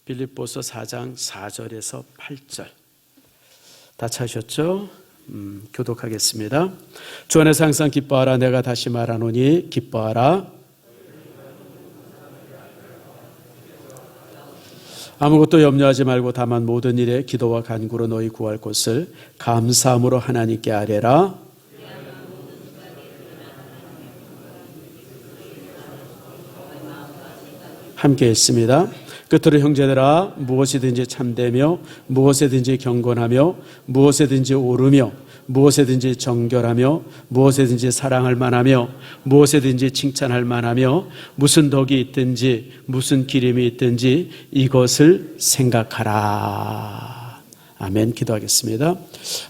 빌립보서 4장 4절에서 8절. 다 찾으셨죠? 교독하겠습니다. 주 안에서 항상 기뻐하라. 내가 다시 말하노니 기뻐하라. 아무것도 염려하지 말고 다만 모든 일에 기도와 간구로 너희 구할 것을 감사함으로 하나님께 아뢰라. 함께 했습니다. 끝으로 형제들아, 무엇이든지 참되며 무엇에든지 경건하며 무엇에든지 오르며 무엇에든지 정결하며 무엇에든지 사랑할 만하며 무엇에든지 칭찬할 만하며 무슨 덕이 있든지 무슨 기림이 있든지 이것을 생각하라. 아멘. 기도하겠습니다.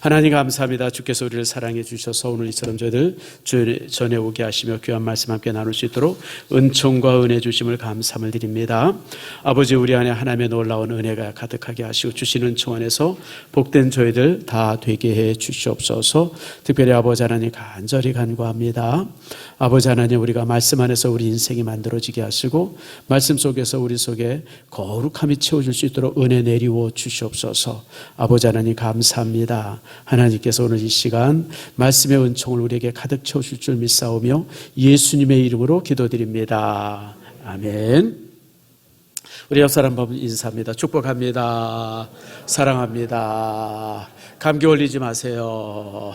하나님 감사합니다. 주께서 우리를 사랑해 주셔서 오늘 이처럼 저희들 주 전에 오게 하시며 귀한 말씀 함께 나눌 수 있도록 은총과 은혜 주심을 감사함을 드립니다. 아버지, 우리 안에 하나님의 놀라운 은혜가 가득하게 하시고 주신 은총 안에서 복된 저희들 다 되게 해 주시옵소서. 특별히 아버지 하나님 간절히 간구합니다. 아버지 하나님, 우리가 말씀 안에서 우리 인생이 만들어지게 하시고 말씀 속에서 우리 속에 거룩함이 채워질 수 있도록 은혜 내리워 주시옵소서. 아버지 하나님 감사합니다. 하나님께서 오늘 이 시간 말씀의 은총을 우리에게 가득 채우실 줄 믿사오며 예수님의 이름으로 기도드립니다. 아멘. 우리 옆 사람 보면 인사합니다. 축복합니다. 사랑합니다. 감기 걸리지 마세요.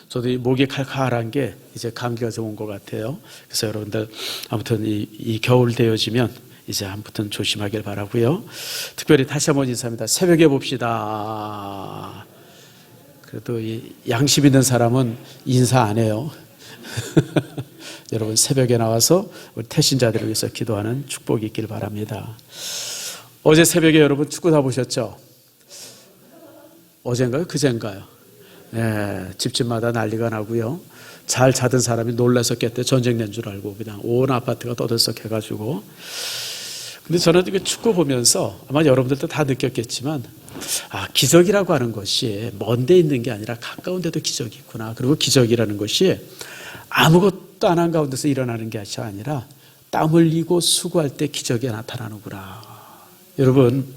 저도 목이 칼칼한 게 이제 감기가 좀 온 것 같아요. 그래서 여러분들 아무튼 이 겨울 되어지면 이제 아무튼 조심하길 바라고요. 특별히 다시 한번 인사합니다. 새벽에 봅시다. 그래도 이 양심 있는 사람은 인사 안 해요. 여러분 새벽에 나와서 우리 태신자들을 위해서 기도하는 축복이 있길 바랍니다. 어제 새벽에 여러분 축구 다 보셨죠? 어젠가요? 그젠가요? 네, 집집마다 난리가 나고요. 잘 자던 사람이 놀라서 깼대. 전쟁 낸 줄 알고 그냥 온 아파트가 떠들썩해가지고. 근데 저는 이게 축구 보면서 아마 여러분들도 다 느꼈겠지만, 기적이라고 하는 것이 먼 데 있는 게 아니라 가까운 데도 기적이 있구나. 그리고 기적이라는 것이 아무것도 안 한 가운데서 일어나는 게 아니라 땀 흘리고 수고할 때 기적이 나타나는구나. 여러분,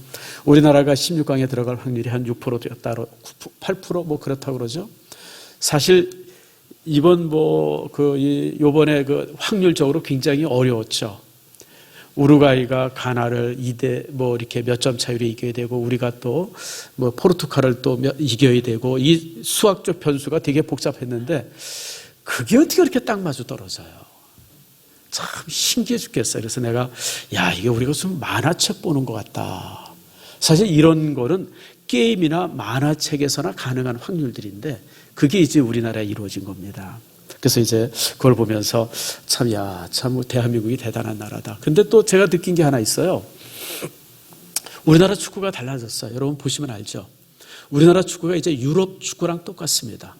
우리나라가 16강에 들어갈 확률이 한 6%였다, 8% 뭐 그렇다고 그러죠. 사실 요번에 확률적으로 굉장히 어려웠죠. 우루과이가 가나를 2대 이렇게 몇 점 차이로 이겨야 되고, 우리가 또 포르투갈을 또 이겨야 되고, 이 수학적 변수가 되게 복잡했는데 그게 어떻게 그렇게 딱 맞아 떨어져요. 참 신기해 죽겠어요. 그래서 내가 이게 우리가 무슨 만화책 보는 것 같다. 사실 이런 거는 게임이나 만화책에서나 가능한 확률들인데 그게 이제 우리나라에 이루어진 겁니다. 그래서 이제 그걸 보면서 참 대한민국이 대단한 나라다. 근데 또 제가 느낀 게 하나 있어요. 우리나라 축구가 달라졌어요. 여러분 보시면 알죠. 우리나라 축구가 이제 유럽 축구랑 똑같습니다.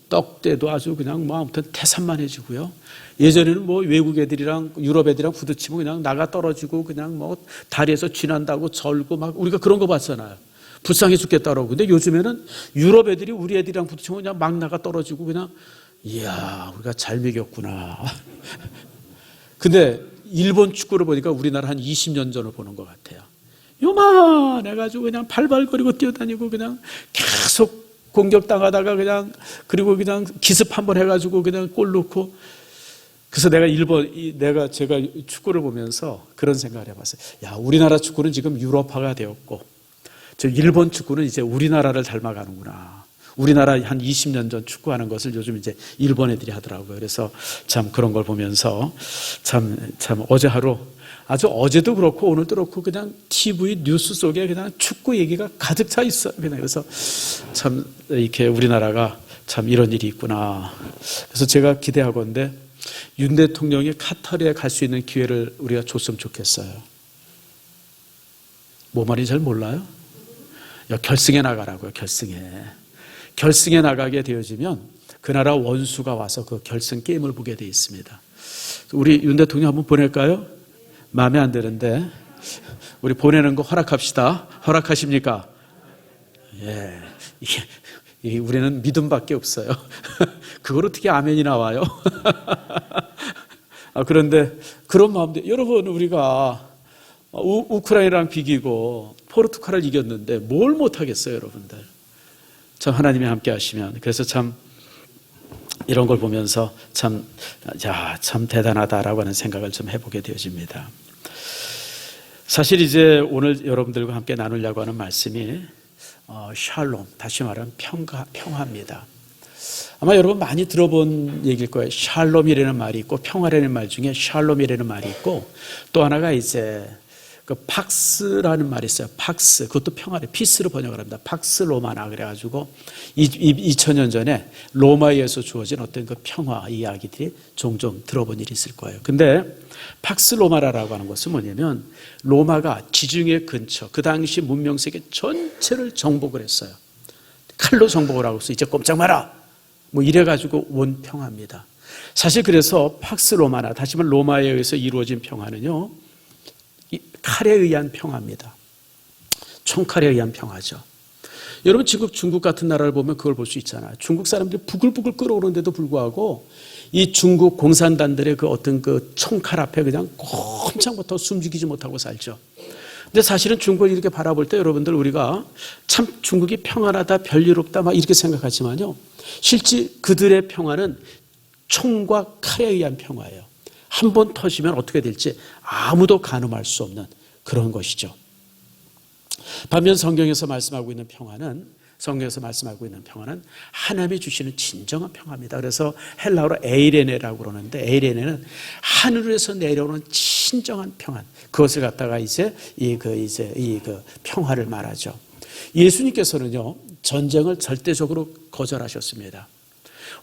떡대도 아주 그냥 아무튼 태산만해지고요. 예전에는 외국 애들이랑 유럽 애들이랑 부딪히면 그냥 나가 떨어지고 그냥 다리에서 쥐난다고 절고 우리가 그런 거 봤잖아요. 불쌍해 죽겠다라고. 근데 요즘에는 유럽 애들이 우리 애들이랑 부딪히면 그냥 막 나가 떨어지고 그냥 이야, 우리가 잘 먹였구나. 근데 일본 축구를 보니까 우리나라 한 20년 전을 보는 것 같아요. 요만해가지고 그냥 발발거리고 뛰어다니고 그냥 계속 공격당하다가 그리고 그냥 기습 한번 해가지고 그냥 골 넣고. 그래서 제가 축구를 보면서 그런 생각을 해봤어요. 우리나라 축구는 지금 유럽화가 되었고, 일본 축구는 이제 우리나라를 닮아가는구나. 우리나라 한 20년 전 축구하는 것을 요즘 이제 일본 애들이 하더라고요. 그래서 참 그런 걸 보면서 참 어제 하루, 아주 어제도 그렇고 오늘도 그렇고 그냥 TV 뉴스 속에 그냥 축구 얘기가 가득 차 있어요. 그래서 참 이렇게 우리나라가 참 이런 일이 있구나. 그래서 제가 기대하건대 윤 대통령이 카타르에 갈 수 있는 기회를 우리가 줬으면 좋겠어요. 뭐 말인지 잘 몰라요? 결승에 나가라고요. 결승에 나가게 되어지면 그 나라 원수가 와서 그 결승 게임을 보게 돼 있습니다. 우리 윤 대통령 한번 보낼까요? 마음에 안 드는데 우리 보내는 거 허락합시다. 허락하십니까? 예, 우리는 믿음밖에 없어요. 그걸 어떻게 아멘이 나와요? 그런데 그런 마음도, 여러분, 우리가 우크라이나랑 비기고 포르투갈을 이겼는데 뭘 못하겠어요, 여러분들. 참 하나님이 함께 하시면. 그래서 참 이런 걸 보면서 참 대단하다라고 하는 생각을 좀 해보게 되어집니다. 사실 이제 오늘 여러분들과 함께 나누려고 하는 말씀이 샬롬, 다시 말하면 평화입니다. 아마 여러분 많이 들어본 얘기일 거예요. 샬롬이라는 말이 있고 평화라는 말 중에 샬롬이라는 말이 있고 또 하나가 이제 그 팍스라는 말이 있어요. 팍스, 그것도 평화래. 피스로 번역을 합니다. 팍스 로마나 그래가지고 2000년 전에 로마에서 주어진 어떤 그 평화 이야기들이 종종 들어본 일이 있을 거예요. 근데 팍스 로마라고 하는 것은 뭐냐면 로마가 지중해 근처 그 당시 문명세계 전체를 정복을 했어요. 칼로 정복을 하고 있어. 이제 꼼짝 마라. 뭐 이래가지고 온 평화입니다. 사실 그래서 팍스 로마나 다시 말해 로마에 의해서 이루어진 평화는요. 칼에 의한 평화입니다. 총칼에 의한 평화죠. 여러분 지금 중국 같은 나라를 보면 그걸 볼 수 있잖아요. 중국 사람들이 부글부글 끓어오는데도 불구하고 이 중국 공산당들의 그 어떤 그 총칼 앞에 그냥 꼼짝부터 숨죽이지 못하고 살죠. 근데 사실은 중국을 이렇게 바라볼 때 여러분들 우리가 참 중국이 평안하다, 별일 없다 막 이렇게 생각하지만요. 실제 그들의 평화는 총과 칼에 의한 평화예요. 한 번 터지면 어떻게 될지 아무도 가늠할 수 없는 그런 것이죠. 반면 성경에서 말씀하고 있는 평화는 하나님이 주시는 진정한 평화입니다. 그래서 헬라어로 에이레네라고 그러는데 에이레네는 하늘에서 내려오는 진정한 평안. 그것을 갖다가 이제 이 평화를 말하죠. 예수님께서는요 전쟁을 절대적으로 거절하셨습니다.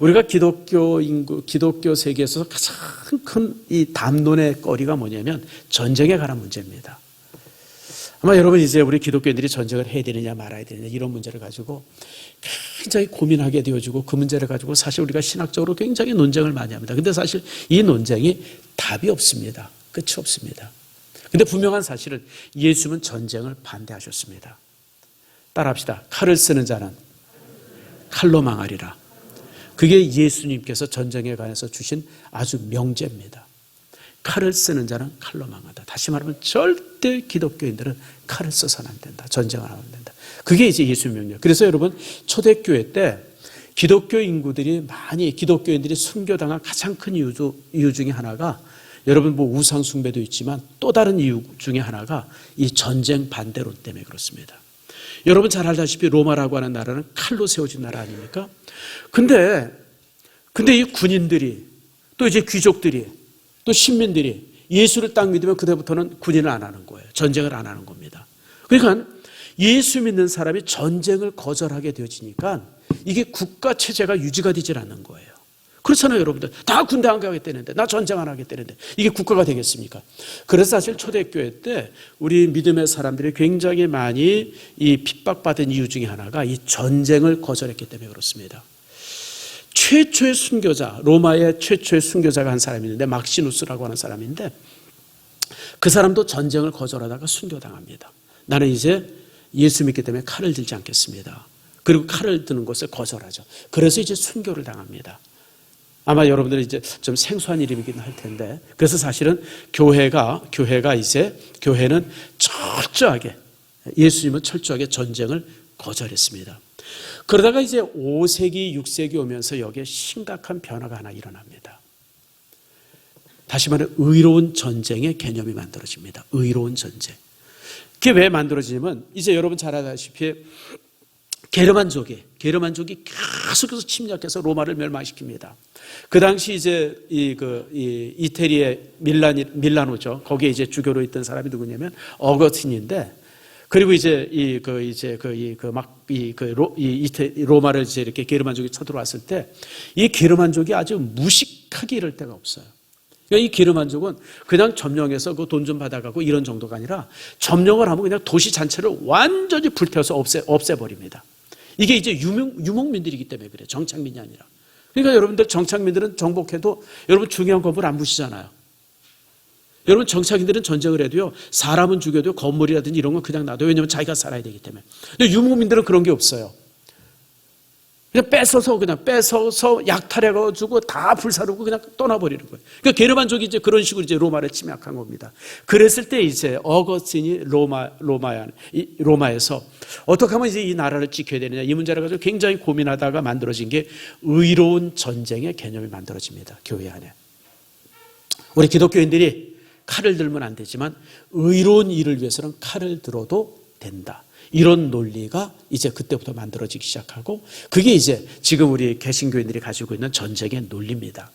우리가 기독교 세계에서 가장 큰 이 담론의 거리가 뭐냐면 전쟁에 관한 문제입니다. 아마 여러분 이제 우리 기독교인들이 전쟁을 해야 되느냐 말아야 되느냐 이런 문제를 가지고 굉장히 고민하게 되어지고 그 문제를 가지고 사실 우리가 신학적으로 굉장히 논쟁을 많이 합니다. 근데 사실 이 논쟁이 답이 없습니다. 끝이 없습니다. 근데 분명한 사실은 예수님은 전쟁을 반대하셨습니다. 따라합시다. 칼을 쓰는 자는 칼로 망하리라. 그게 예수님께서 전쟁에 관해서 주신 아주 명제입니다. 칼을 쓰는 자는 칼로 망하다. 다시 말하면 절대 기독교인들은 칼을 써서는 안 된다. 전쟁을 하면 안 된다. 그게 이제 예수님 명령. 그래서 여러분 초대교회 때 기독교인들이 순교당한 가장 큰 이유 중에 하나가 여러분 뭐 우상 숭배도 있지만 또 다른 이유 중에 하나가 이 전쟁 반대론 때문에 그렇습니다. 여러분 잘 알다시피 로마라고 하는 나라는 칼로 세워진 나라 아닙니까? 근데 이 군인들이 또 이제 귀족들이 또 신민들이 예수를 딱 믿으면 그때부터는 군인을 안 하는 거예요. 전쟁을 안 하는 겁니다. 그러니까 예수 믿는 사람이 전쟁을 거절하게 되어지니까 이게 국가 체제가 유지가 되질 않는 거예요. 그렇잖아요, 여러분들. 다 군대 안 가겠다는데, 나 전쟁 안 하겠다는데 이게 국가가 되겠습니까? 그래서 사실 초대교회 때 우리 믿음의 사람들이 굉장히 많이 이 핍박받은 이유 중에 하나가 이 전쟁을 거절했기 때문에 그렇습니다. 최초의 순교자, 로마의 최초의 순교자가 한 사람이 있는데 막시누스라고 하는 사람인데 그 사람도 전쟁을 거절하다가 순교당합니다. 나는 이제 예수 믿기 때문에 칼을 들지 않겠습니다. 그리고 칼을 드는 것을 거절하죠. 그래서 이제 순교를 당합니다. 아마 여러분들은 이제 좀 생소한 이름이긴 할 텐데, 그래서 사실은 교회는 철저하게, 예수님은 철저하게 전쟁을 거절했습니다. 그러다가 이제 5세기, 6세기 오면서 여기에 심각한 변화가 하나 일어납니다. 다시 말해 의로운 전쟁의 개념이 만들어집니다. 의로운 전쟁. 그게 왜 만들어지냐면 이제 여러분 잘 아다시피 게르만족이 계속해서 침략해서 로마를 멸망시킵니다. 그 당시 이제 이태리의 밀라노죠. 거기에 이제 주교로 있던 사람이 누구냐면 어거스틴인데, 그리고 이제 로마를 이제 이렇게 게르만족이 쳐들어왔을 때 이 게르만족이 아주 무식하게 이럴 데가 없어요. 그러니까 이 게르만족은 그냥 점령해서 그 돈 좀 받아가고 이런 정도가 아니라 점령을 하면 그냥 도시 전체를 완전히 불태워서 없애버립니다. 이게 이제 유목민들이기 때문에 그래요. 정착민이 아니라. 그러니까 여러분들 정착민들은 정복해도 여러분 중요한 건물 안 부시잖아요. 여러분 정착인들은 전쟁을 해도요, 사람은 죽여도 건물이라든지 이런 건 그냥 놔둬요. 왜냐하면 자기가 살아야 되기 때문에. 근데 유목민들은 그런 게 없어요. 그냥 뺏어서 약탈해가지고 다 불사르고 그냥 떠나버리는 거예요. 그러니까 게르만족이 이제 그런 식으로 이제 로마를 침략한 겁니다. 그랬을 때 이제 어거스틴이 로마에서 어떻게 하면 이제 이 나라를 지켜야 되느냐 이 문제를 가지고 굉장히 고민하다가 만들어진 게 의로운 전쟁의 개념이 만들어집니다. 교회 안에. 우리 기독교인들이 칼을 들면 안 되지만 의로운 일을 위해서는 칼을 들어도 된다. 이런 논리가 이제 그때부터 만들어지기 시작하고 그게 이제 지금 우리 개신교인들이 가지고 있는 전쟁의 논리입니다.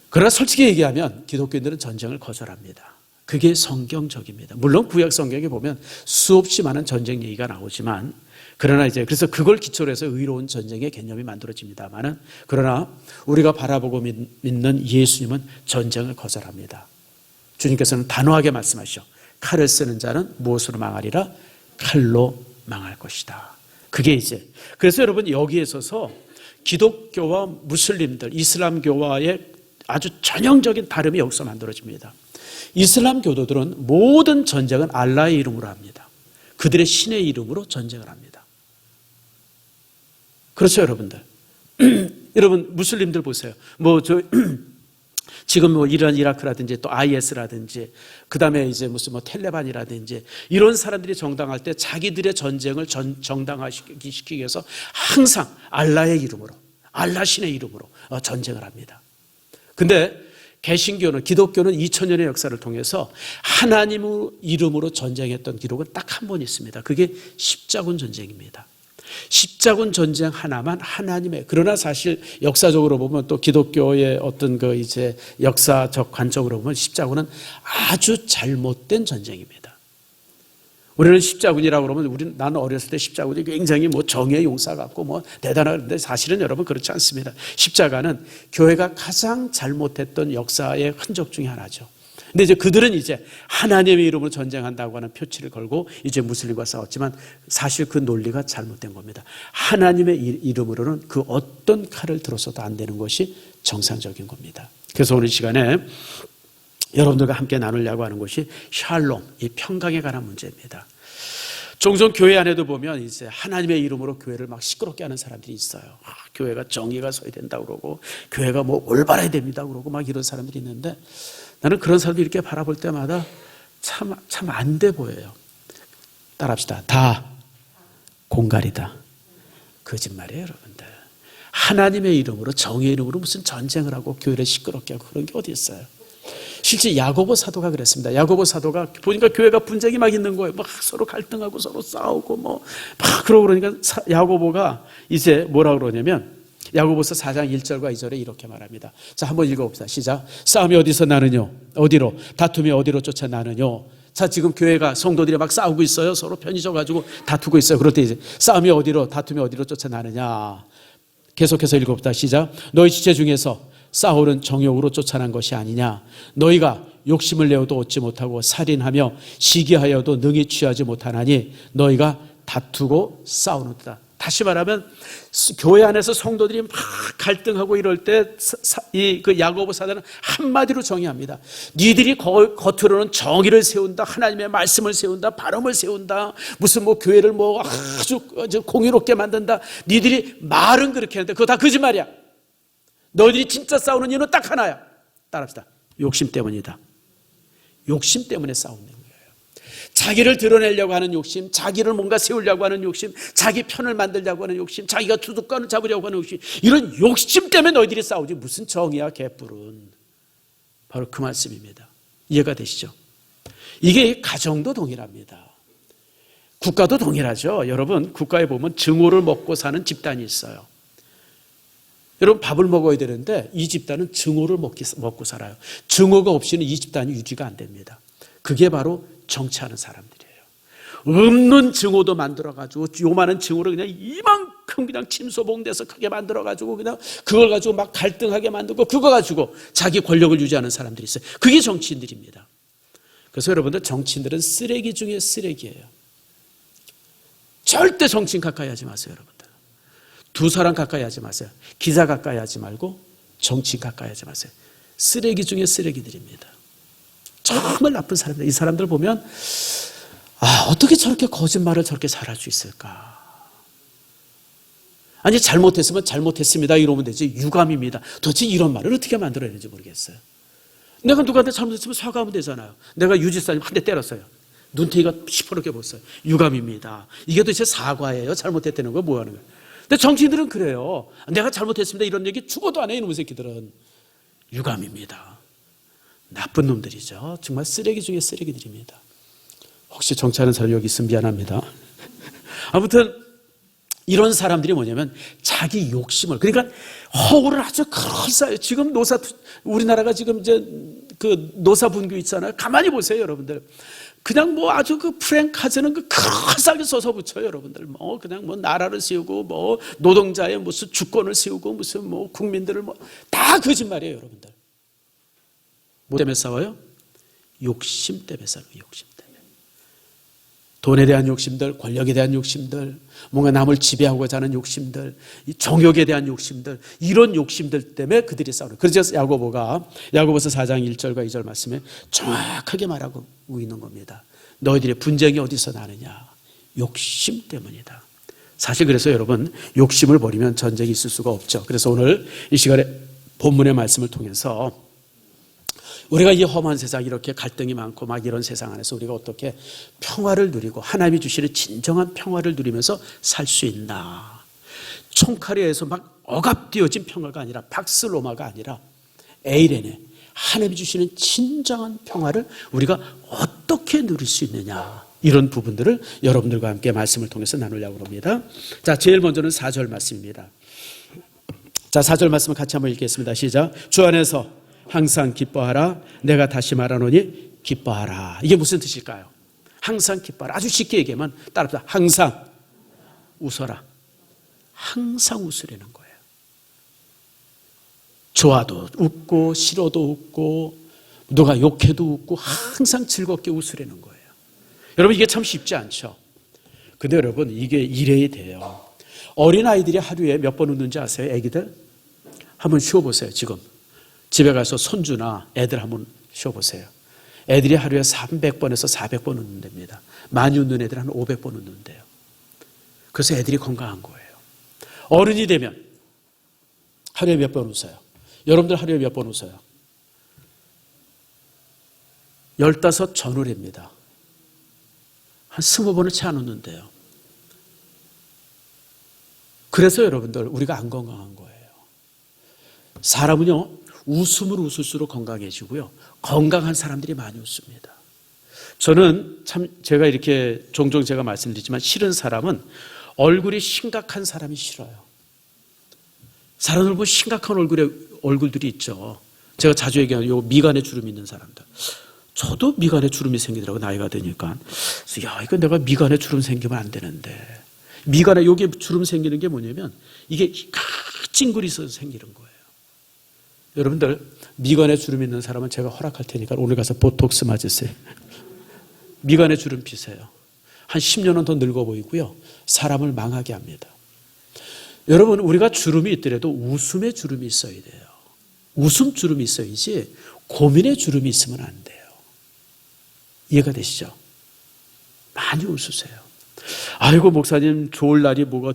그러나 솔직히 얘기하면 기독교인들은 전쟁을 거절합니다. 그게 성경적입니다. 물론 구약 성경에 보면 수없이 많은 전쟁 얘기가 나오지만 그러나 이제 그래서 그걸 기초로 해서 의로운 전쟁의 개념이 만들어집니다만은 그러나 우리가 바라보고 믿는 예수님은 전쟁을 거절합니다. 주님께서는 단호하게 말씀하시죠. 칼을 쓰는 자는 무엇으로 망하리라? 칼로 망할 것이다. 그게 이제 그래서 여러분 여기에 서서 기독교와 무슬림들, 이슬람교와의 아주 전형적인 다름이 여기서 만들어집니다. 이슬람 교도들은 모든 전쟁은 알라의 이름으로 합니다. 그들의 신의 이름으로 전쟁을 합니다. 그렇죠, 여러분들. 여러분 무슬림들 보세요. 지금 이란, 이라크라든지 또 IS라든지 그 다음에 이제 무슨 텔레반이라든지 이런 사람들이 정당할 때 자기들의 전쟁을 정당화시키기 위해서 항상 알라의 이름으로, 알라 신의 이름으로 전쟁을 합니다. 근데 개신교는, 기독교는 2000년의 역사를 통해서 하나님 이름으로 전쟁했던 기록은 딱 한 번 있습니다. 그게 십자군 전쟁입니다. 십자군 전쟁 하나만 하나님의, 그러나 사실 역사적으로 보면 또 기독교의 어떤 그 이제 역사적 관점으로 보면 십자군은 아주 잘못된 전쟁입니다. 우리는 십자군이라고 그러면 나는 어렸을 때 십자군이 굉장히 정의의 용사 같고 대단한데 사실은 여러분 그렇지 않습니다. 십자가는 교회가 가장 잘못했던 역사의 흔적 중에 하나죠. 근데 이제 그들은 이제 하나님의 이름으로 전쟁한다고 하는 표치를 걸고 이제 무슬림과 싸웠지만 사실 그 논리가 잘못된 겁니다. 하나님의 이름으로는 그 어떤 칼을 들어서도 안 되는 것이 정상적인 겁니다. 그래서 오늘 시간에 여러분들과 함께 나누려고 하는 것이 샬롬, 이 평강에 관한 문제입니다. 종종 교회 안에도 보면 이제 하나님의 이름으로 교회를 막 시끄럽게 하는 사람들이 있어요. 교회가 정의가 서야 된다고 그러고 교회가 올바라야 됩니다 그러고 막 이런 사람들이 있는데 나는 그런 사람들 이렇게 바라볼 때마다 참 안 돼 보여요. 따라합시다. 다 공갈이다. 거짓말이에요, 여러분들. 하나님의 이름으로, 정의의 이름으로 무슨 전쟁을 하고 교회를 시끄럽게 하고 그런 게 어디 있어요? 실제 야고보 사도가 그랬습니다. 야고보 사도가 보니까 교회가 분쟁이 막 있는 거예요. 막 서로 갈등하고 서로 싸우고 막 그러고 그러니까 야고보가 이제 뭐라 그러냐면 야고보서 4장 1절과 2절에 이렇게 말합니다. 자, 한번 읽어봅시다. 시작. 싸움이 어디서 나느뇨? 어디로? 다툼이 어디로 쫓아 나느뇨? 자, 지금 교회가 성도들이 막 싸우고 있어요. 서로 편의져가지고 다투고 있어요. 그럴 때 이제 싸움이 어디로, 다툼이 어디로 쫓아 나느냐? 계속해서 읽어봅시다. 시작. 너희 지체 중에서 사울은 정욕으로 쫓아난 것이 아니냐? 너희가 욕심을 내어도 얻지 못하고 살인하며 시기하여도 능히 취하지 못하나니 너희가 다투고 싸우는다. 다시 말하면 교회 안에서 성도들이 막 갈등하고 이럴 때 그 야고보 사도는 한마디로 정의합니다. 니들이 겉으로는 정의를 세운다, 하나님의 말씀을 세운다, 발음을 세운다, 무슨 교회를 아주 공의롭게 만든다. 니들이 말은 그렇게 하는데 그거 다 거짓말이야. 너희들이 진짜 싸우는 이유는 딱 하나야. 따라합시다. 욕심 때문이다. 욕심 때문에 싸우는 거예요. 자기를 드러내려고 하는 욕심, 자기를 뭔가 세우려고 하는 욕심, 자기 편을 만들려고 하는 욕심, 자기가 주도권을 잡으려고 하는 욕심, 이런 욕심 때문에 너희들이 싸우지 무슨 정의야 개뿔은. 바로 그 말씀입니다. 이해가 되시죠? 이게 가정도 동일합니다. 국가도 동일하죠. 여러분 국가에 보면 증오를 먹고 사는 집단이 있어요. 여러분 밥을 먹어야 되는데 이 집단은 증오를 먹고 살아요. 증오가 없이는 이 집단이 유지가 안 됩니다. 그게 바로 정치하는 사람들이에요. 없는 증오도 만들어가지고 요만한 증오를 그냥 이만큼 그냥 침소봉돼서 크게 만들어가지고 그냥 그걸 가지고 막 갈등하게 만들고 그거 가지고 자기 권력을 유지하는 사람들이 있어요. 그게 정치인들입니다. 그래서 여러분들 정치인들은 쓰레기 중에 쓰레기예요. 절대 정치인 가까이 하지 마세요, 여러분들. 두 사람 가까이 하지 마세요. 기자 가까이 하지 말고 정치인 가까이 하지 마세요. 쓰레기 중에 쓰레기들입니다. 정말 나쁜 사람들. 이 사람들 보면 어떻게 저렇게 거짓말을 저렇게 잘할 수 있을까? 아니 잘못했으면 잘못했습니다 이러면 되지 유감입니다. 도대체 이런 말을 어떻게 만들어내는지 모르겠어요. 내가 누구한테 잘못했으면 사과하면 되잖아요. 내가 유지사님 한 대 때렸어요. 눈탱이가 시퍼렇게 벗어요. 유감입니다. 이게 도대체 사과예요? 잘못했다는 거 뭐 하는 거예요? 근데 정치인들은 그래요. 내가 잘못했습니다 이런 얘기 죽어도 안 해요. 이놈의 새끼들은. 유감입니다. 나쁜 놈들이죠. 정말 쓰레기 중에 쓰레기들입니다. 혹시 정치하는 사람 여기 있으면 미안합니다. 아무튼 이런 사람들이 뭐냐면 자기 욕심을, 그러니까 허울을 아주 그럴싸해요. 지금 우리나라가 지금 이제 그 노사분규 있잖아요. 가만히 보세요, 여러분들. 그냥 뭐 아주 그 프랭카즈는 그 그럴싸하게 써서 붙여요, 여러분들. 뭐 그냥 뭐 나라를 세우고 뭐 노동자의 무슨 주권을 세우고 무슨 뭐 국민들을 뭐 다 거짓말이에요, 여러분들. 뭐 때문에 싸워요? 욕심 때문에 싸워요, 욕심 때문에. 돈에 대한 욕심들, 권력에 대한 욕심들, 뭔가 남을 지배하고자 하는 욕심들, 이 정욕에 대한 욕심들, 이런 욕심들 때문에 그들이 싸우는. 그래서 야고보서 4장 1절과 2절 말씀에 정확하게 말하고 있는 겁니다. 너희들의 분쟁이 어디서 나느냐? 욕심 때문이다. 사실 그래서 여러분, 욕심을 버리면 전쟁이 있을 수가 없죠. 그래서 오늘 이 시간에 본문의 말씀을 통해서 우리가 이 험한 세상, 이렇게 갈등이 많고 막 이런 세상 안에서 우리가 어떻게 평화를 누리고 하나님이 주시는 진정한 평화를 누리면서 살 수 있나. 총칼에 의해서 막 억압되어진 평화가 아니라, 박스로마가 아니라 에이레네, 하나님이 주시는 진정한 평화를 우리가 어떻게 누릴 수 있느냐. 이런 부분들을 여러분들과 함께 말씀을 통해서 나누려고 합니다. 자, 제일 먼저는 4절 말씀입니다. 자, 4절 말씀을 같이 한번 읽겠습니다. 시작. 주 안에서 항상 기뻐하라. 내가 다시 말하노니 기뻐하라. 이게 무슨 뜻일까요? 항상 기뻐하라. 아주 쉽게 얘기하면 따라합시다. 항상 웃어라. 항상 웃으라는 거예요. 좋아도 웃고 싫어도 웃고 누가 욕해도 웃고 항상 즐겁게 웃으라는 거예요. 여러분, 이게 참 쉽지 않죠. 근데 여러분, 이게 일해야 돼요. 어린아이들이 하루에 몇 번 웃는지 아세요? 애기들? 한번 쉬어보세요. 지금 집에 가서 손주나 애들 한번 쉬어보세요. 애들이 하루에 300번에서 400번 웃는답니다. 많이 웃는 애들 한 500번 웃는데요. 그래서 애들이 건강한 거예요. 어른이 되면 하루에 몇 번 웃어요? 여러분들 하루에 몇 번 웃어요? 15 전후랍니다. 한 20번을 채 안 웃는데요. 그래서 여러분들, 우리가 안 건강한 거예요. 사람은요, 웃음으로 웃을수록 건강해지고요, 건강한 사람들이 많이 웃습니다. 저는 참, 제가 이렇게 종종 제가 말씀드리지만, 싫은 사람은 얼굴이 심각한 사람이 싫어요. 사람들 보면 심각한 얼굴들이 있죠. 제가 자주 얘기하는 요 미간에 주름이 있는 사람들. 저도 미간에 주름이 생기더라고요, 나이가 드니까. 그래서 야, 이거 내가 미간에 주름 생기면 안 되는데. 미간에 여기 주름 생기는 게 뭐냐면 이게 찡그리 있어서 생기는 거예요. 여러분들, 미간에 주름 있는 사람은 제가 허락할 테니까 오늘 가서 보톡스 맞으세요. 미간에 주름 피세요. 한 10년은 더 늙어 보이고요, 사람을 망하게 합니다. 여러분, 우리가 주름이 있더라도 웃음의 주름이 있어야 돼요. 웃음 주름이 있어야지 고민의 주름이 있으면 안 돼요. 이해가 되시죠? 많이 웃으세요. 아이고, 목사님, 좋을 날이 뭐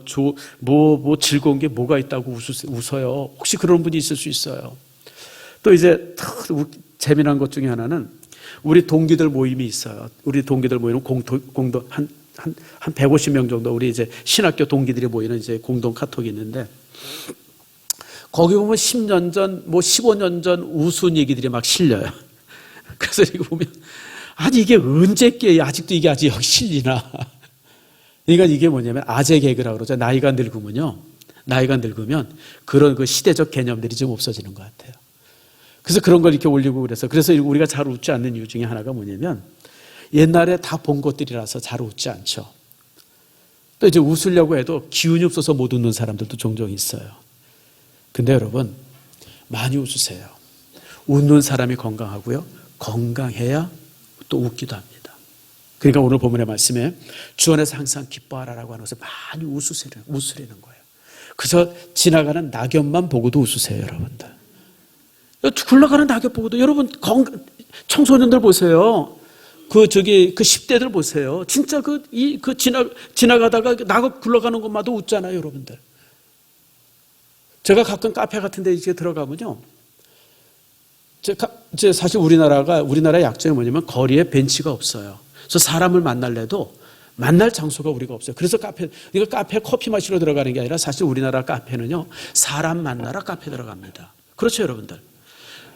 즐거운 게 뭐가 있다고 웃어요. 혹시 그런 분이 있을 수 있어요. 또 이제 재미난 것 중에 하나는 우리 동기들 모임이 있어요. 우리 동기들 모임은 공동 한 150명 정도 우리 이제 신학교 동기들이 모이는 이제 공동 카톡이 있는데, 거기 보면 10년 전, 15년 전 웃은 얘기들이 막 실려요. 그래서 이거 보면, 아니, 이게 언제께 아직도 이게 아직 여기 실리나. 그러니까 이게 뭐냐면 아재 개그라고 그러죠. 나이가 늙으면 그런 그 시대적 개념들이 좀 없어지는 것 같아요. 그래서 그런 걸 이렇게 올리고 그래서 우리가 잘 웃지 않는 이유 중에 하나가 뭐냐면 옛날에 다 본 것들이라서 잘 웃지 않죠. 또 이제 웃으려고 해도 기운이 없어서 못 웃는 사람들도 종종 있어요. 근데 여러분, 많이 웃으세요. 웃는 사람이 건강하고요, 건강해야 또 웃기도 합니다. 그러니까 오늘 본문의 말씀에 주 안에서 항상 기뻐하라라고 하는 것을 많이 웃으라는 거예요. 그래서 지나가는 낙엽만 보고도 웃으세요, 여러분들. 굴러가는 낙엽 보고도, 여러분, 청소년들 보세요. 그 10대들 보세요. 진짜 지나가다가 낙엽 굴러가는 것마다 웃잖아요, 여러분들. 제가 가끔 카페 같은 데 이제 들어가면요. 이제 사실 우리나라의 약점이 뭐냐면 거리에 벤치가 없어요. 그래서 사람을 만날래도 만날 장소가 우리가 없어요. 그래서 카페 커피 마시러 들어가는 게 아니라 사실 우리나라 카페는요, 사람 만나러 카페 들어갑니다. 그렇죠, 여러분들?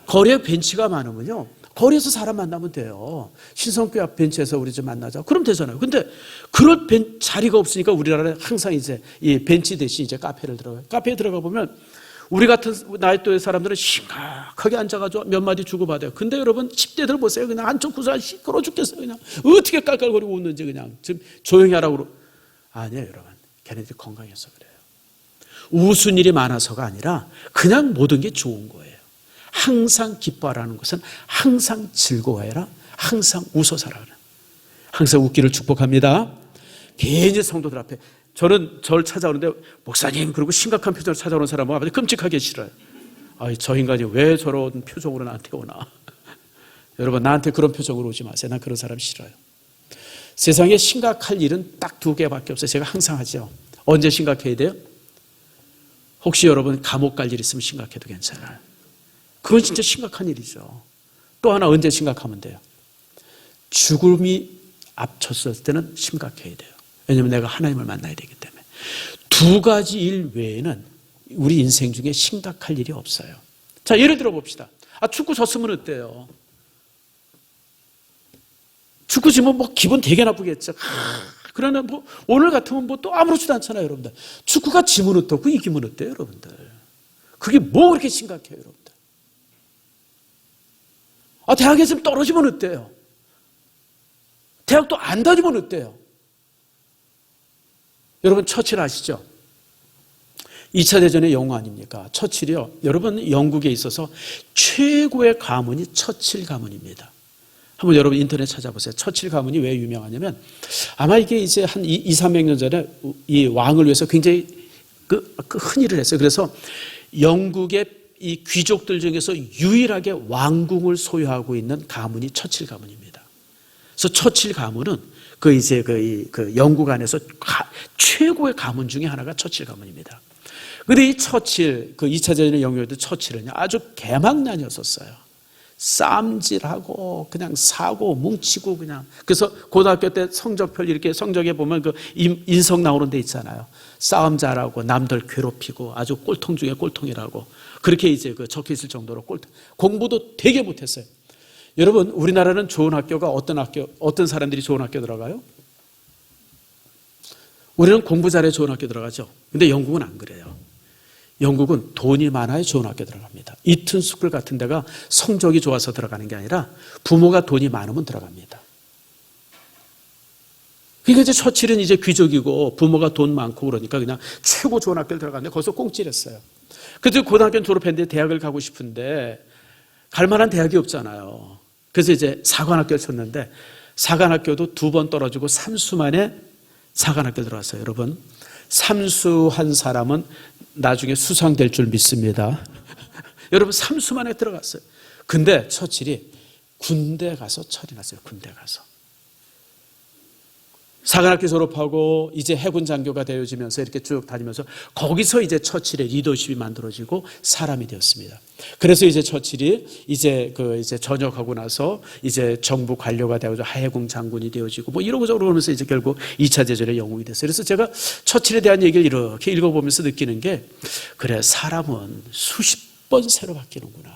거리에 벤치가 많으면요, 거리에서 사람 만나면 돼요. 신성교회 앞 벤치에서 우리 좀 만나자. 그럼 되잖아요. 근데 그럴 자리가 없으니까 우리나라는 항상 이제 이 벤치 대신 이제 카페를 들어가요. 카페에 들어가 보면 우리 같은 나이 또의 사람들은 심각하게 앉아가지고 몇 마디 주고받아요. 근데 여러분 10대들 보세요. 그냥 한쪽 구석에 시끄러워 죽겠어요. 그냥 어떻게 깔깔거리고 웃는지 그냥 지금 조용히 하라고 그러고. 아니에요, 여러분. 걔네들이 건강해서 그래요. 웃은 일이 많아서가 아니라 그냥 모든 게 좋은 거예요. 항상 기뻐하라는 것은 항상 즐거워해라. 항상 웃어 살아라. 항상 웃기를 축복합니다. 괜히 성도들 앞에 저는 저를 찾아오는데 목사님 그리고 심각한 표정으로 찾아오는 사람은 아주 끔찍하게 싫어요. 저 인간이 왜 저런 표정으로 나한테 오나. 여러분 나한테 그런 표정으로 오지 마세요. 난 그런 사람 싫어요. 세상에 심각할 일은 딱 2개밖에 없어요. 제가 항상 하죠. 언제 심각해야 돼요? 혹시 여러분 감옥 갈 일 있으면 심각해도 괜찮아요. 그건 진짜 심각한 일이죠. 또 하나 언제 심각하면 돼요? 죽음이 앞섰을 때는 심각해야 돼요. 왜냐하면 내가 하나님을 만나야 되기 때문에. 2가지 일 외에는 우리 인생 중에 심각할 일이 없어요. 자, 예를 들어 봅시다. 축구 졌으면 어때요? 축구 지면 뭐 기분 되게 나쁘겠죠. 그러나 뭐 오늘 같으면 뭐 또 아무렇지도 않잖아요, 여러분들. 축구가 지면 어떻고 이기면 어때요, 여러분들? 그게 뭐 그렇게 심각해요, 여러분들? 대학에서 떨어지면 어때요? 대학도 안 다니면 어때요? 여러분 처칠 아시죠? 2차 대전의 영웅 아닙니까? 처칠이요. 여러분 영국에 있어서 최고의 가문이 처칠 가문입니다. 한번 여러분 인터넷 찾아보세요. 처칠 가문이 왜 유명하냐면 아마 이게 이제 한 200~300년 전에 이 왕을 위해서 굉장히 큰 일을 했어요. 그래서 영국의 이 귀족들 중에서 유일하게 왕궁을 소유하고 있는 가문이 처칠 가문입니다. 그래서 처칠 가문은 그 영국 안에서 최고의 가문 중에 하나가 처칠 가문입니다. 그런데 이 처칠, 그 2차 대전의 영웅이었던 처칠은요, 아주 개망난이었었어요. 쌈질하고, 그냥 사고, 뭉치고, 그냥. 그래서 고등학교 때 성적표 이렇게 성적에 보면 그 인성 나오는 데 있잖아요. 싸움 잘하고, 남들 괴롭히고, 아주 꼴통 중에 꼴통이라고. 그렇게 이제 적혀 있을 정도로 꼴통. 공부도 되게 못했어요. 여러분, 우리나라는 좋은 학교가 어떤 사람들이 좋은 학교 들어가요? 우리는 공부 잘해 좋은 학교 들어가죠. 근데 영국은 안 그래요. 영국은 돈이 많아야 좋은 학교 들어갑니다. 이튼 스쿨 같은 데가 성적이 좋아서 들어가는 게 아니라 부모가 돈이 많으면 들어갑니다. 그러니까 이제 처칠은 이제 귀족이고 부모가 돈 많고 그러니까 그냥 최고 좋은 학교를 들어갔는데 거기서 꽁찔했어요. 그래서 고등학교는 졸업했는데 대학을 가고 싶은데 갈 만한 대학이 없잖아요. 그래서 이제 사관학교를 쳤는데 사관학교도 2번 떨어지고 삼수 만에 사관학교 들어왔어요. 여러분, 삼수한 사람은 나중에 수상될 줄 믿습니다. 여러분, 삼수 만에 들어갔어요. 근데 처칠이 군대 가서 철이 났어요. 군대 가서. 사관학교 졸업하고 이제 해군 장교가 되어지면서 이렇게 쭉 다니면서 거기서 이제 처칠의 리더십이 만들어지고 사람이 되었습니다. 그래서 이제 처칠이 이제 전역하고 나서 이제 정부 관료가 되어서 해군 장군이 되어지고 뭐 이러고 저러고 하면서 이제 결국 2차 대전의 영웅이 됐어요. 그래서 제가 처칠에 대한 얘기를 이렇게 읽어보면서 느끼는 게 그래, 사람은 수십 번 새로 바뀌는구나.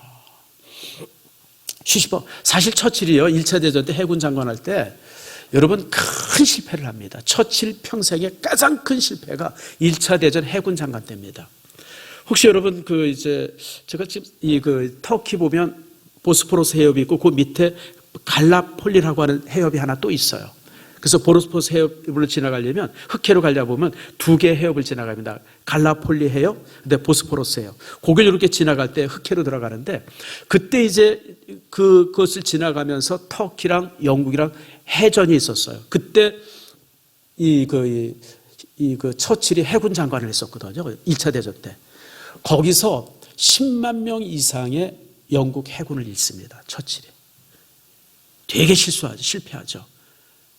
수십 번. 사실 처칠이요, 1차 대전 때 해군 장관 할 때 여러분 큰 실패를 합니다. 처칠 평생의 가장 큰 실패가 1차 대전 해군 장관 때입니다. 혹시 여러분 제가 지금 터키 보면 보스포러스 해협이 있고 그 밑에 갈라폴리라고 하는 해협이 하나 또 있어요. 그래서 보스포러스 해협을 지나가려면 흑해로 가려고 보면 2개의 해협을 지나갑니다. 갈라폴리 해협, 근데 보스포러스 해협. 거길 이렇게 지나갈 때 흑해로 들어가는데 그때 이제 그것을 지나가면서 터키랑 영국이랑 해전이 있었어요. 그때 처칠이 해군 장관을 했었거든요. 1차 대전 때. 거기서 10만 명 이상의 영국 해군을 잃습니다. 처칠이. 되게 실패하죠.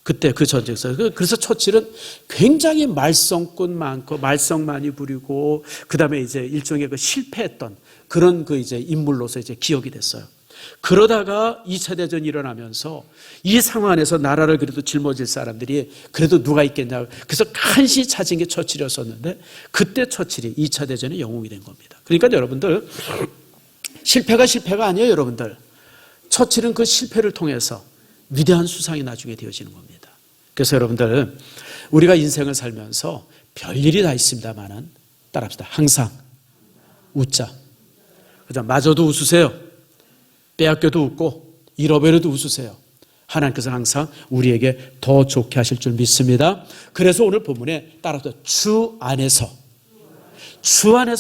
그때 그 전쟁에서. 그래서 처칠은 굉장히 말썽꾼 많고 말썽 많이 부리고 그다음에 이제 일종의 그 실패했던 그런 그 이제 인물로서 이제 기억이 됐어요. 그러다가 2차 대전이 일어나면서 이 상황 안에서 나라를 그래도 짊어질 사람들이 그래도 누가 있겠냐. 그래서 간신히 찾은 게 처칠이었었는데 그때 처칠이 2차 대전의 영웅이 된 겁니다. 그러니까 여러분들 실패가 아니에요, 여러분들. 처칠은 그 실패를 통해서 위대한 수상이 나중에 되어지는 겁니다. 그래서 여러분들 우리가 인생을 살면서 별일이 다 있습니다만은 따라합시다. 항상 웃자. 그죠? 마저도 웃으세요. 빼앗겨도 웃고 잃어버려도 웃으세요. 하나님께서 항상 우리에게 더 좋게 하실 줄 믿습니다. 그래서 오늘 본문에 따라서 주 안에서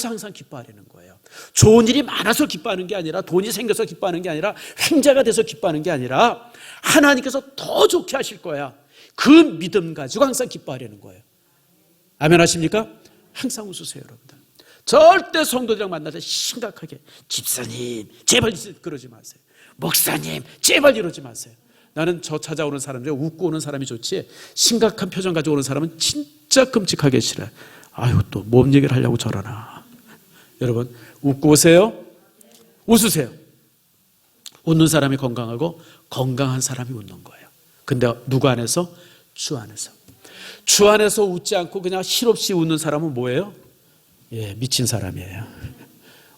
항상 기뻐하려는 거예요. 좋은 일이 많아서 기뻐하는 게 아니라 돈이 생겨서 기뻐하는 게 아니라 횡재가 돼서 기뻐하는 게 아니라 하나님께서 더 좋게 하실 거야. 그 믿음 가지고 항상 기뻐하려는 거예요. 아멘 하십니까? 항상 웃으세요, 여러분들. 절대 성도들이랑 만날 때 심각하게 집사님 제발 그러지 마세요. 목사님 제발 이러지 마세요. 나는 저 찾아오는 사람 중에 웃고 오는 사람이 좋지 심각한 표정 가지고 오는 사람은 진짜 끔찍하게 싫어요. 아유 또 뭔 얘기를 하려고 저러나. 여러분 웃고 오세요. 웃으세요. 웃는 사람이 건강하고 건강한 사람이 웃는 거예요. 근데 누구 안에서? 주 안에서. 주 안에서 웃지 않고 그냥 실없이 웃는 사람은 뭐예요? 예, 미친 사람이에요.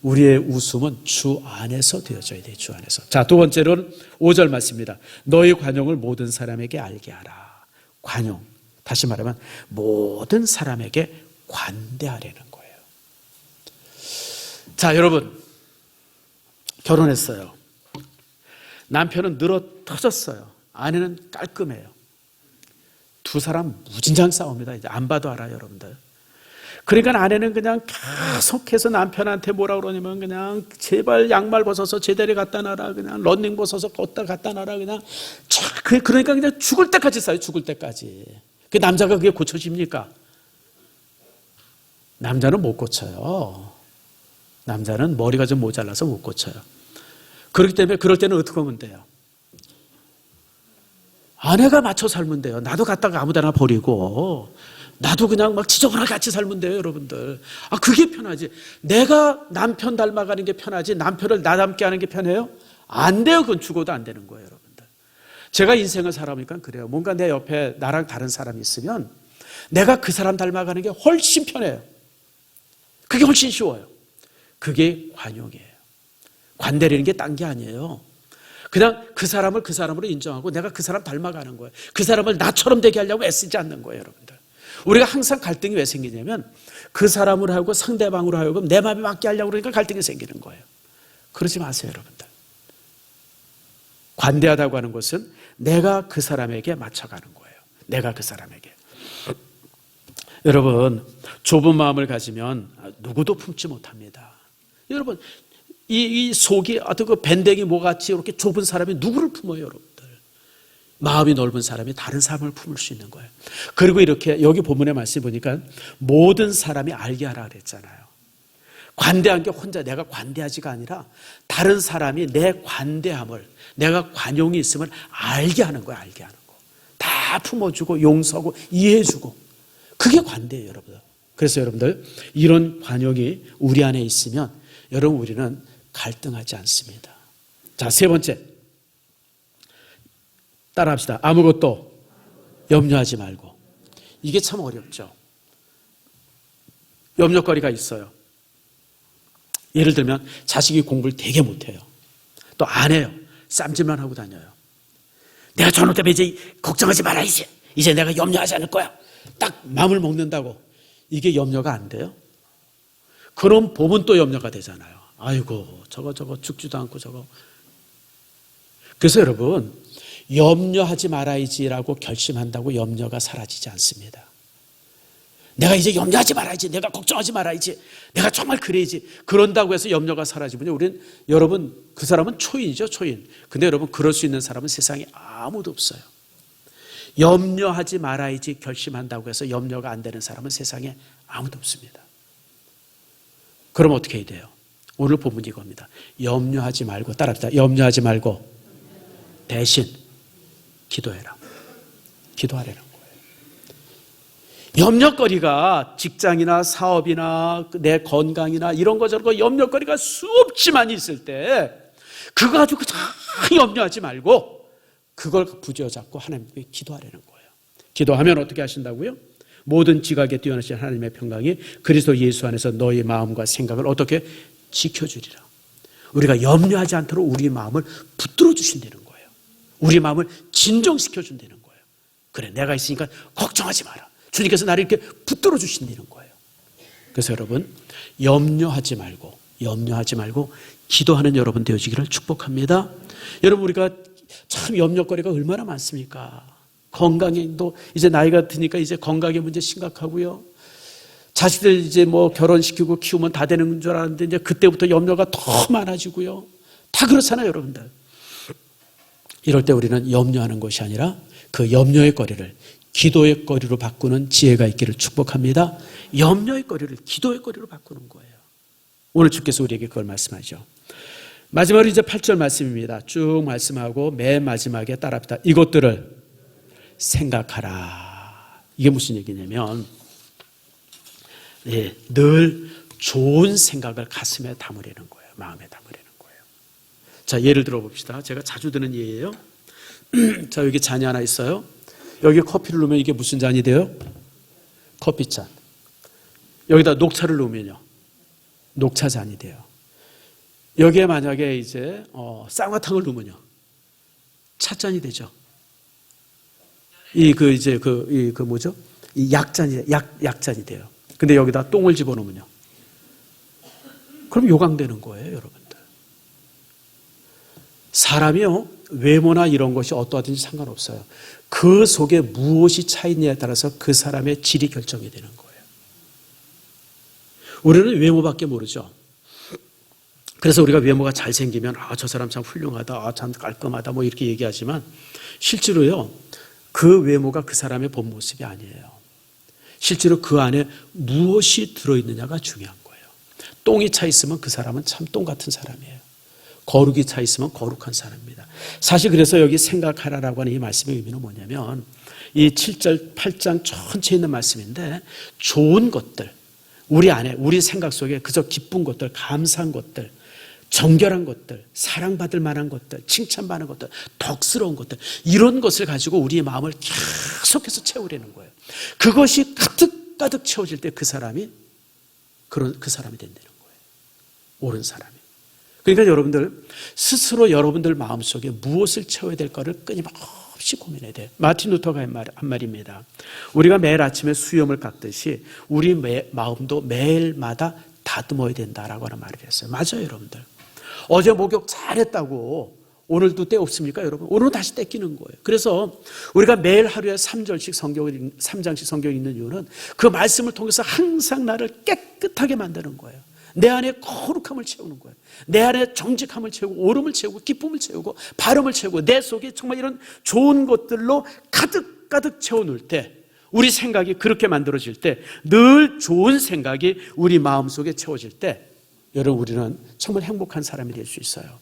우리의 웃음은 주 안에서 되어져야 돼요. 주 안에서. 자, 두 번째로는 5절 말씀입니다. 너희 관용을 모든 사람에게 알게 하라. 관용. 다시 말하면 모든 사람에게 관대하려는 거예요. 자, 여러분 결혼했어요. 남편은 늘어 터졌어요. 아내는 깔끔해요. 두 사람 무진장 싸웁니다. 이제 안 봐도 알아요, 여러분들. 그러니까 아내는 그냥 계속해서 남편한테 뭐라 그러냐면 그냥 제발 양말 벗어서 제대로 갖다 놔라. 그냥 런닝 벗어서 걷다 갖다 놔라. 그냥 그러니까 그냥 죽을 때까지 싸요. 죽을 때까지. 그 남자가 그게 고쳐집니까? 남자는 못 고쳐요. 남자는 머리가 좀 모자라서 못 고쳐요. 그렇기 때문에 그럴 때는 어떻게 하면 돼요? 아내가 맞춰 살면 돼요. 나도 갖다가 아무데나 버리고 나도 그냥 막 지저분하게 같이 살면 돼요, 여러분들. 아, 그게 편하지. 내가 남편 닮아가는 게 편하지 남편을 나 닮게 하는 게 편해요? 안 돼요. 그건 죽어도 안 되는 거예요, 여러분들. 제가 인생을 살아보니까 그래요. 뭔가 내 옆에 나랑 다른 사람이 있으면 내가 그 사람 닮아가는 게 훨씬 편해요. 그게 훨씬 쉬워요. 그게 관용이에요. 관대라는 게 딴 게 아니에요. 그냥 그 사람을 그 사람으로 인정하고 내가 그 사람 닮아가는 거예요. 그 사람을 나처럼 되게 하려고 애쓰지 않는 거예요, 여러분들. 우리가 항상 갈등이 왜 생기냐면 그 사람으로 하고 상대방으로 하여금 내 마음에 맞게 하려고 그러니까 갈등이 생기는 거예요. 그러지 마세요, 여러분들. 관대하다고 하는 것은 내가 그 사람에게 맞춰가는 거예요. 내가 그 사람에게. 여러분, 좁은 마음을 가지면 누구도 품지 못합니다. 여러분, 이 속이 아주 그 밴댕이 모같이 이렇게 좁은 사람이 누구를 품어요, 여러분들? 마음이 넓은 사람이 다른 사람을 품을 수 있는 거예요. 그리고 이렇게 여기 본문의 말씀 보니까 모든 사람이 알게 하라 그랬잖아요. 관대한 게 혼자 내가 관대하지가 아니라 다른 사람이 내 관대함을 내가 관용이 있음을 알게 하는 거예요. 알게 하는 거. 다 품어주고 용서하고 이해해주고 그게 관대예요, 여러분. 그래서 여러분들 이런 관용이 우리 안에 있으면 여러분 우리는 갈등하지 않습니다. 자, 세 번째 따라합시다. 아무것도 염려하지 말고. 이게 참 어렵죠. 염려거리가 있어요. 예를 들면 자식이 공부를 되게 못해요. 또 안 해요. 쌈질만 하고 다녀요. 내가 저놈 때문에 이제 걱정하지 말아야지. 이제 내가 염려하지 않을 거야. 딱 마음을 먹는다고. 이게 염려가 안 돼요? 그럼 봄은 또 염려가 되잖아요. 아이고 저거 죽지도 않고 저거. 그래서 여러분 염려하지 말아야지라고 결심한다고 염려가 사라지지 않습니다. 내가 이제 염려하지 말아야지, 내가 걱정하지 말아야지, 내가 정말 그래야지, 그런다고 해서 염려가 사라지면 우리는, 여러분 그 사람은 초인이죠, 초인. 근데 여러분 그럴 수 있는 사람은 세상에 아무도 없어요. 염려하지 말아야지 결심한다고 해서 염려가 안 되는 사람은 세상에 아무도 없습니다. 그럼 어떻게 해야 돼요? 오늘 본문이 이겁니다. 염려하지 말고, 따라합시다. 염려하지 말고 대신 기도해라. 기도하라는 거예요. 염려거리가 직장이나 사업이나 내 건강이나 이런 거 저런 거 염려거리가 수없지만 있을 때 그거 가지고 다 염려하지 말고 그걸 부여잡고 하나님께 기도하라는 거예요. 기도하면 어떻게 하신다고요? 모든 지각에 뛰어나신 하나님의 평강이 그리스도 예수 안에서 너희 마음과 생각을 어떻게 지켜주리라. 우리가 염려하지 않도록 우리 마음을 붙들어 주신다는 거예요. 우리 마음을 진정시켜 준다는 거예요. 그래, 내가 있으니까 걱정하지 마라. 주님께서 나를 이렇게 붙들어 주신다는 거예요. 그래서 여러분, 염려하지 말고 기도하는 여러분 되어지기를 축복합니다. 여러분, 우리가 참 염려거리가 얼마나 많습니까? 건강에도 이제 나이가 드니까 이제 건강의 문제 심각하고요. 자식들 이제 뭐 결혼시키고 키우면 다 되는 줄 알았는데 이제 그때부터 염려가 더 많아지고요. 다 그렇잖아요, 여러분들. 이럴 때 우리는 염려하는 것이 아니라 그 염려의 거리를 기도의 거리로 바꾸는 지혜가 있기를 축복합니다. 염려의 거리를 기도의 거리로 바꾸는 거예요. 오늘 주께서 우리에게 그걸 말씀하죠. 마지막으로 이제 8절 말씀입니다. 쭉 말씀하고 맨 마지막에 따라합니다. 이것들을 생각하라. 이게 무슨 얘기냐면 늘 좋은 생각을 가슴에 담으려는 거예요. 마음에 담으려는 거예요. 자, 예를 들어 봅시다. 제가 자주 드는 예예요. 자, 여기 잔이 하나 있어요. 여기 커피를 넣으면 이게 무슨 잔이 돼요? 커피잔. 여기다 녹차를 넣으면요, 녹차잔이 돼요. 여기에 만약에 이제 쌍화탕을 넣으면요, 찻잔이 되죠. 이 약잔이 돼요. 근데 여기다 똥을 집어넣으면요, 그럼 요강되는 거예요, 여러분들. 사람이요, 외모나 이런 것이 어떠하든지 상관없어요. 그 속에 무엇이 차 있느냐에 따라서 그 사람의 질이 결정이 되는 거예요. 우리는 외모밖에 모르죠. 그래서 우리가 외모가 잘생기면 저 사람 참 훌륭하다, 참 깔끔하다 뭐 이렇게 얘기하지만 실제로요, 그 외모가 그 사람의 본 모습이 아니에요. 실제로 그 안에 무엇이 들어있느냐가 중요한 거예요. 똥이 차 있으면 그 사람은 참 똥 같은 사람이에요. 거룩이 차 있으면 거룩한 사람입니다. 사실 그래서 여기 생각하라라고 하는 이 말씀의 의미는 뭐냐면 이 7절 8장 전체에 있는 말씀인데, 좋은 것들, 우리 안에 우리 생각 속에 그저 기쁜 것들, 감사한 것들, 정결한 것들, 사랑받을 만한 것들, 칭찬받는 것들, 덕스러운 것들, 이런 것을 가지고 우리의 마음을 계속해서 채우려는 거예요. 그것이 가득가득 채워질 때 그 사람이 된다는 거예요. 옳은 사람이. 그러니까 여러분들 스스로 여러분들 마음속에 무엇을 채워야 될까를 끊임없이 고민해야 돼요. 마틴 루터가 한 말입니다. 우리가 매일 아침에 수염을 깎듯이 우리 마음도 매일마다 다듬어야 된다라고 하는 말을 했어요. 맞아요, 여러분들. 어제 목욕 잘했다고 오늘도 때 없습니까, 여러분? 오늘은 다시 때 끼는 거예요. 그래서 우리가 매일 하루에 3장씩 성경을 읽는 이유는 그 말씀을 통해서 항상 나를 깨끗하게 만드는 거예요. 내 안에 거룩함을 채우는 거예요. 내 안에 정직함을 채우고 오름을 채우고 기쁨을 채우고 바름을 채우고 내 속에 정말 이런 좋은 것들로 가득가득 채워놓을 때, 우리 생각이 그렇게 만들어질 때, 늘 좋은 생각이 우리 마음속에 채워질 때, 여러분, 우리는 정말 행복한 사람이 될 수 있어요.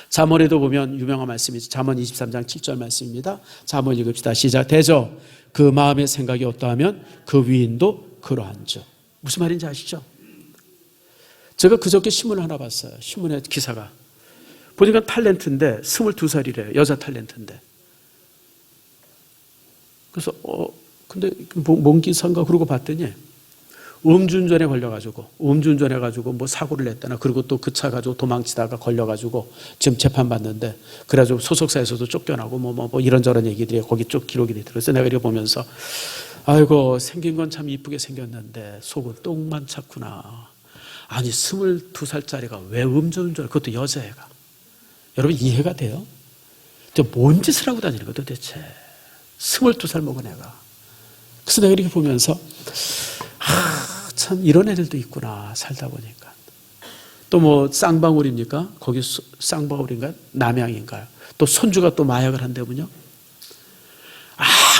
잠언에도 보면 유명한 말씀이죠. 잠언 23장 7절 말씀입니다. 잠언 읽읍시다. 시작. 대저 그 마음의 생각이 어떠하면 그 위인도 그러한즉. 무슨 말인지 아시죠? 제가 그저께 신문을 하나 봤어요. 신문에 기사가. 보니까 탤런트인데 22살이래요. 여자 탤런트인데. 그래서 근데 뭔 기사인가 그러고 봤더니 음주운전에 걸려가지고 뭐 사고를 냈다나, 그리고 또 그 차 가지고 도망치다가 걸려가지고 지금 재판받는데, 그래가지고 소속사에서도 쫓겨나고 뭐 이런저런 얘기들이 거기 쭉 기록이 돼. 그래서 내가 이렇게 보면서 아이고, 생긴 건 참 이쁘게 생겼는데 속은 똥만 찼구나. 아니 22살짜리가 왜 음주운전을, 그것도 여자애가. 여러분 이해가 돼요? 뭔 짓을 하고 다니는 거야 도대체. 22살 먹은 애가. 그래서 내가 이렇게 보면서 참 이런 애들도 있구나, 살다 보니까. 또 뭐 쌍방울입니까? 거기 쌍방울인가요? 남양인가요? 또 손주가 또 마약을 한다면요.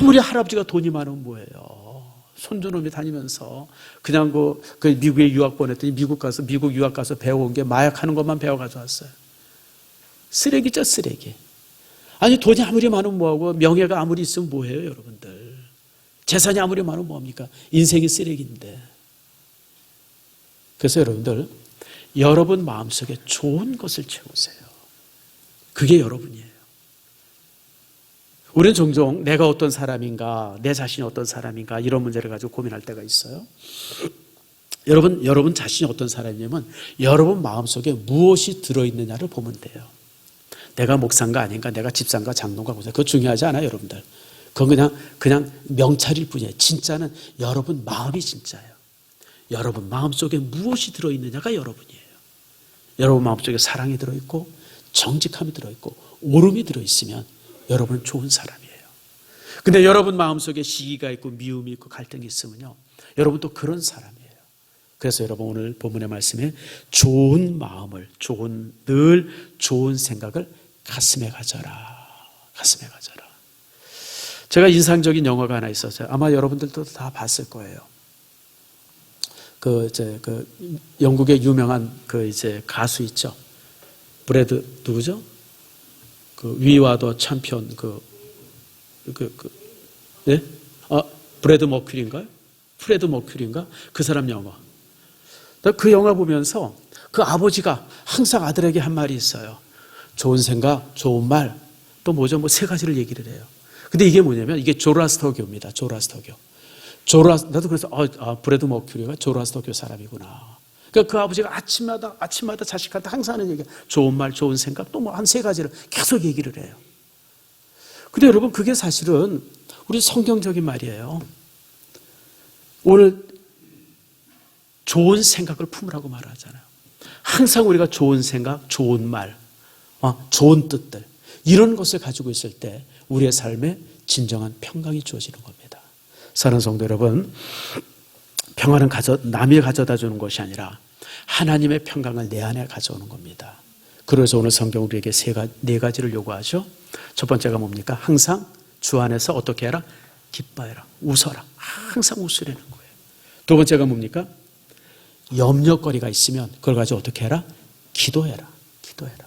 아무리 할아버지가 돈이 많으면 뭐예요. 손주놈이 다니면서 그냥 그 미국에 유학 보냈더니 미국 유학 가서 배워온 게 마약하는 것만 배워가지고 왔어요. 쓰레기죠, 쓰레기. 아니 돈이 아무리 많으면 뭐하고 명예가 아무리 있으면 뭐해요 여러분들. 재산이 아무리 많으면 뭐합니까? 인생이 쓰레기인데. 그래서 여러분들 여러분 마음속에 좋은 것을 채우세요. 그게 여러분이에요. 우리는 종종 내가 어떤 사람인가, 내 자신이 어떤 사람인가 이런 문제를 가지고 고민할 때가 있어요. 여러분 자신이 어떤 사람이냐면 여러분 마음속에 무엇이 들어있느냐를 보면 돼요. 내가 목사인가 아닌가, 내가 집사인가 장로인가, 그거 중요하지 않아요 여러분들. 그건 그냥 명찰일 뿐이에요. 진짜는 여러분 마음이 진짜예요. 여러분 마음속에 무엇이 들어있느냐가 여러분이에요. 여러분 마음속에 사랑이 들어있고 정직함이 들어있고 오름이 들어있으면 여러분은 좋은 사람이에요. 근데 여러분 마음속에 시기가 있고 미움이 있고 갈등이 있으면요, 여러분 또 그런 사람이에요. 그래서 여러분 오늘 본문의 말씀에 좋은 마음을, 늘 좋은 생각을 가슴에 가져라. 가슴에 가져라. 제가 인상적인 영화가 하나 있었어요. 아마 여러분들도 다 봤을 거예요. 그 영국의 유명한 가수 있죠. 브래드 누구죠? 그 위와더 챔피언 네? 브래드 머큐리인가요? 프레드 머큐리인가? 그 사람 영화. 그 영화 보면서 그 아버지가 항상 아들에게 한 말이 있어요. 좋은 생각, 좋은 말, 또 뭐죠? 세 가지를 얘기를 해요. 근데 이게 뭐냐면 이게 조라스터교입니다. 조라스터교. 나도 그래서 브래드 머큐리가 조라스터교 사람이구나. 그러니까 그 아버지가 아침마다 자식한테 항상 하는 얘기가 좋은 말, 좋은 생각, 또 한 세 가지를 계속 얘기를 해요. 근데 여러분 그게 사실은 우리 성경적인 말이에요. 오늘 좋은 생각을 품으라고 말하잖아요. 항상 우리가 좋은 생각, 좋은 말, 좋은 뜻들 이런 것을 가지고 있을 때 우리의 삶에 진정한 평강이 주어지는 겁니다. 사랑하는 성도 여러분, 평안은 남이 가져다 주는 것이 아니라 하나님의 평강을 내 안에 가져오는 겁니다. 그래서 오늘 성경 우리에게 네 가지를 요구하죠. 첫 번째가 뭡니까? 항상 주 안에서 어떻게 해라? 기뻐해라. 웃어라. 항상 웃으라는 거예요. 두 번째가 뭡니까? 염려거리가 있으면 그걸 가지고 어떻게 해라? 기도해라. 기도해라.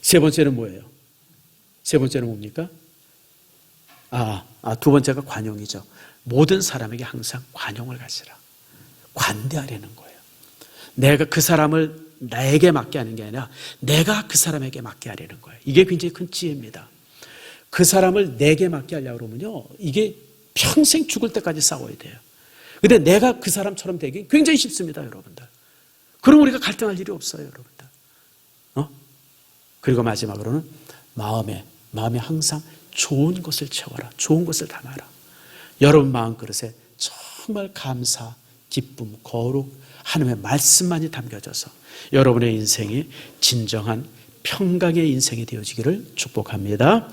세 번째는 뭐예요? 세 번째는 뭡니까? 두 번째가 관용이죠. 모든 사람에게 항상 관용을 가지라. 관대하려는 거예요. 내가 그 사람을 나에게 맡게 하는 게 아니라 내가 그 사람에게 맡게 하려는 거예요. 이게 굉장히 큰 지혜입니다. 그 사람을 내게 맡게 하려고 그러면요, 이게 평생 죽을 때까지 싸워야 돼요. 근데 내가 그 사람처럼 되기 굉장히 쉽습니다, 여러분들. 그럼 우리가 갈등할 일이 없어요, 여러분들. 그리고 마지막으로는 마음에 항상 좋은 것을 채워라. 좋은 것을 담아라. 여러분 마음그릇에 정말 감사, 기쁨, 거룩, 하나님의 말씀만이 담겨져서 여러분의 인생이 진정한 평강의 인생이 되어지기를 축복합니다.